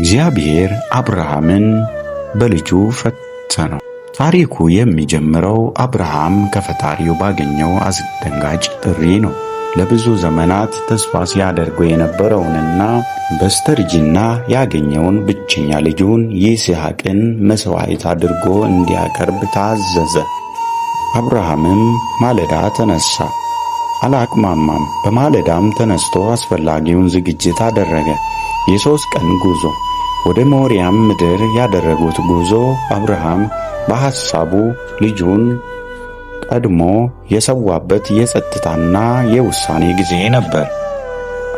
እግዚአብሔር አብርሃምን በልጁ ፈተነው። ታሪኩ የሚጀምረው አብርሃም ከፈጣሪው ባገኘው አስደንጋጭ ጥሪ ነው። ለብዙ ዘመናት ተስፋ ሲያደርገው የነበረውንና በስተርጅና ያገኘውን ብቸኛ ልጁን ይስሐቅን መሥዋዕት አድርጎ እንዲያቀርብ ታዘዘ። አብርሃምም ማለዳ ተነሳ፣ አላቅማማም። በማለዳም ተነስቶ አስፈላጊውን ዝግጅት አደረገ። የ3 ቀን ጉዞ። ወደ ሞሪያም ምድር ያደረጉት ጉዞ አብርሃም በሐሳቡ ልጁን ቀድሞ የሰዋበት የጸጥታና የውሳኔ ጊዜ ነበር።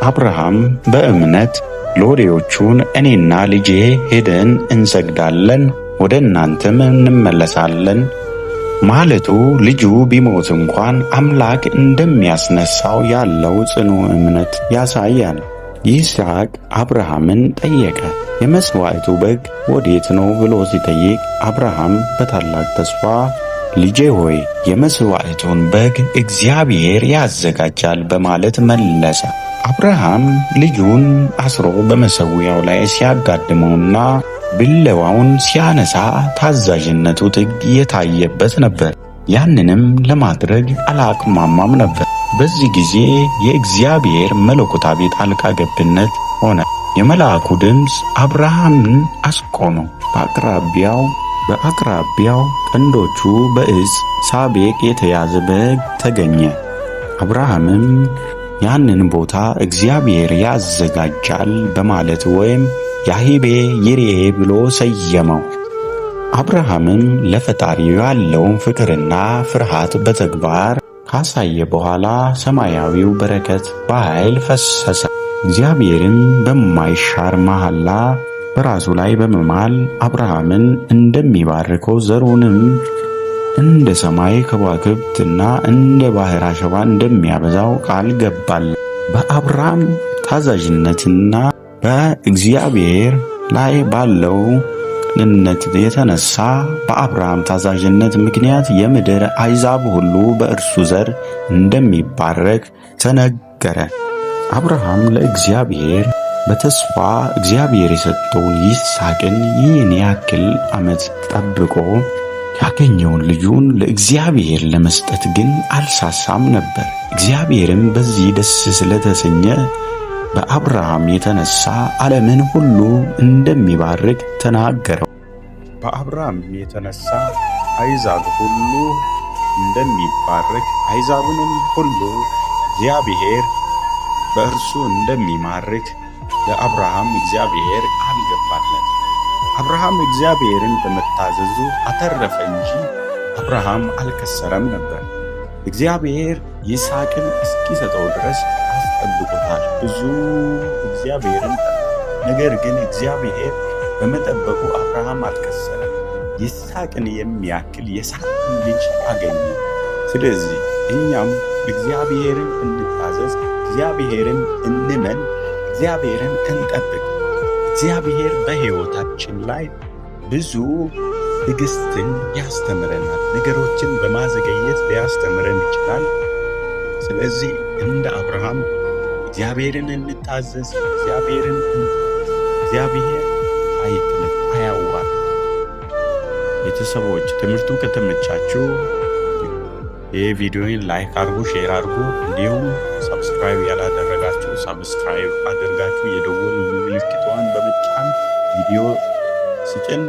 አብርሃም በእምነት ሎሌዎቹን እኔና ልጄ ሄደን እንሰግዳለን፣ ወደ እናንተም እንመለሳለን ማለቱ ልጁ ቢሞት እንኳን አምላክ እንደሚያስነሳው ያለው ጽኑ እምነት ያሳያል። ይስሐቅ አብርሃምን ጠየቀ። የመሥዋዕቱ በግ ወዴት ነው ብሎ ሲጠይቅ አብርሃም በታላቅ ተስፋ ልጄ ሆይ የመሥዋዕቱን በግ እግዚአብሔር ያዘጋጃል በማለት መለሰ። አብርሃም ልጁን አስሮ በመሠዊያው ላይ ሲያጋድመውና ቢላዋውን ሲያነሳ ታዛዥነቱ ጥግ የታየበት ነበር። ያንንም ለማድረግ አላቅማማም ነበር። በዚህ ጊዜ የእግዚአብሔር መለኮታዊ ጣልቃ ገብነት ሆነ። የመልአኩ ድምፅ አብርሃምን አስቆመው። በአቅራቢያው ቀንዶቹ በዕፀ ሳቤቅ የተያዘ በግ ተገኘ። አብርሃምም ያንን ቦታ እግዚአብሔር ያዘጋጃል በማለት ወይም ያህዌ ይርኤ ብሎ ሰየመው። አብርሃምም ለፈጣሪው ያለውን ፍቅርና ፍርሃት በተግባር ካሳየ በኋላ ሰማያዊው በረከት በኃይል ፈሰሰ። እግዚአብሔርም በማይሻር መሐላ በራሱ ላይ በመማል አብርሃምን እንደሚባርከው ዘሩንም እንደ ሰማይ ከዋክብትና እንደ ባሕር አሸዋ እንደሚያበዛው ቃል ገባል። በአብርሃም ታዛዥነትና በእግዚአብሔር ላይ ባለው ቅንነት የተነሳ በአብርሃም ታዛዥነት ምክንያት የምድር አሕዛብ ሁሉ በእርሱ ዘር እንደሚባረክ ተነገረ። አብርሃም ለእግዚአብሔር በተስፋ እግዚአብሔር የሰጠውን ይስሐቅን ይህን ያክል ዓመት ጠብቆ ያገኘውን ልጁን ለእግዚአብሔር ለመስጠት ግን አልሳሳም ነበር። እግዚአብሔርም በዚህ ደስ ስለተሰኘ በአብርሃም የተነሳ ዓለምን ሁሉ እንደሚባርክ ተናገረው። በአብርሃም የተነሳ አሕዛብ ሁሉ እንደሚባረክ አሕዛብንም ሁሉ እግዚአብሔር በእርሱ እንደሚማርክ ለአብርሃም እግዚአብሔር ቃል ገባለት። አብርሃም እግዚአብሔርን በመታዘዙ አተረፈ እንጂ አብርሃም አልከሰረም ነበር። እግዚአብሔር ይስሐቅን እስኪሰጠው ድረስ አስጠብቆታል። ብዙ እግዚአብሔርን ነገር ግን እግዚአብሔር በመጠበቁ አብርሃም አልከሰረም። ይስሐቅን የሚያክል የሳጥን ልጅ አገኘ። ስለዚህ እኛም እግዚአብሔርን እንታዘዝ፣ እግዚአብሔርን እንመን፣ እግዚአብሔርን እንጠብቅ። እግዚአብሔር በሕይወታችን ላይ ብዙ ትዕግስትን ያስተምረናል። ነገሮችን በማዘገየት ሊያስተምረን ይችላል። ስለዚህ እንደ አብርሃም እግዚአብሔርን እንታዘዝ። እግዚአብሔር አይጥልም፣ አያዋርድም። ቤተሰቦች ትምህርቱ ከተመቻችሁ ይህ ቪዲዮን ላይክ አድርጉ፣ ሼር አድርጉ። እንዲሁም ሰብስክራይብ ያላደረጋችሁ ሰብስክራይብ አድርጋችሁ የደወል ምልክቷን በመጫን ቪዲዮ ስጭን